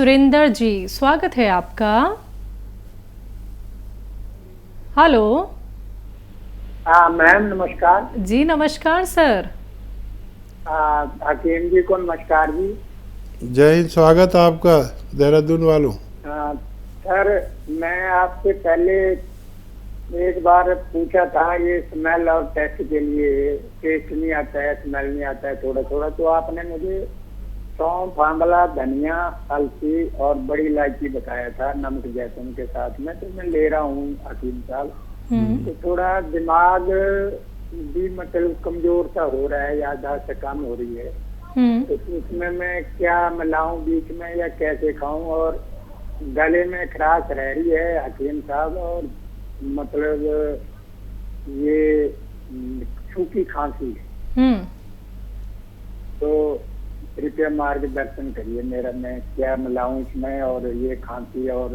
सुरेंद्र जी, स्वागत है आपका। हेलो। हाँ मैम, नमस्कार जी नमस्कार सर। हकीम जी को नमस्कार जी। जय हिंद, स्वागत है आपका देहरादून वालों। सर, मैं आपसे पहले एक बार पूछा था ये स्मेल और टेस्ट के लिए, टेस्ट नहीं आता है, स्मेल नहीं आता है थोड़ा थोड़ा, तो आपने मुझे सौंफ, आंवला, धनिया, हल्दी और बड़ी इलायची बताया था नमक जैतून के साथ में। तो मैं ले रहा हूँ हकीम साहब, तो थोड़ा दिमाग भी मतलब कमजोर सा हो रहा है, याददाश्त कम हो रही है, तो उसमें मैं क्या मिलाऊं बीच में या कैसे खाऊं? और गले में खराश रह रही है हकीम साहब, और मतलब ये सूखी खांसी है, तो कृपया मार्गदर्शन करिए मेरा, मैं क्या मिलाऊं इसमें, और ये खांसी और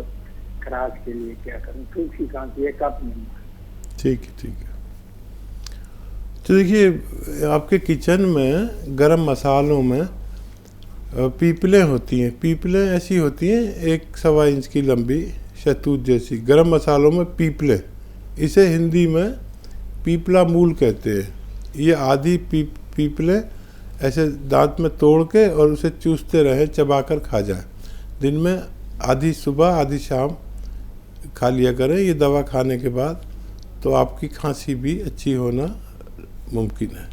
खराश के लिए क्या करूं? सूखी खांसी है, कफ नहीं। ठीक है, ठीक है। तो देखिए, आपके किचन में गरम मसालों में पीपलें होती हैं। पीपलें ऐसी होती हैं 1-1.25 इंच की लंबी, शहतूत जैसी। गरम मसालों में पीपलें, इसे हिंदी में पीपला मूल कहते हैं। ये आधी पीपलें ऐसे दांत में तोड़ के और उसे चूसते रहें, चबाकर खा जाएं। दिन में आधी सुबह आधी शाम खा लिया करें ये दवा खाने के बाद, तो आपकी खांसी भी अच्छी होना मुमकिन है।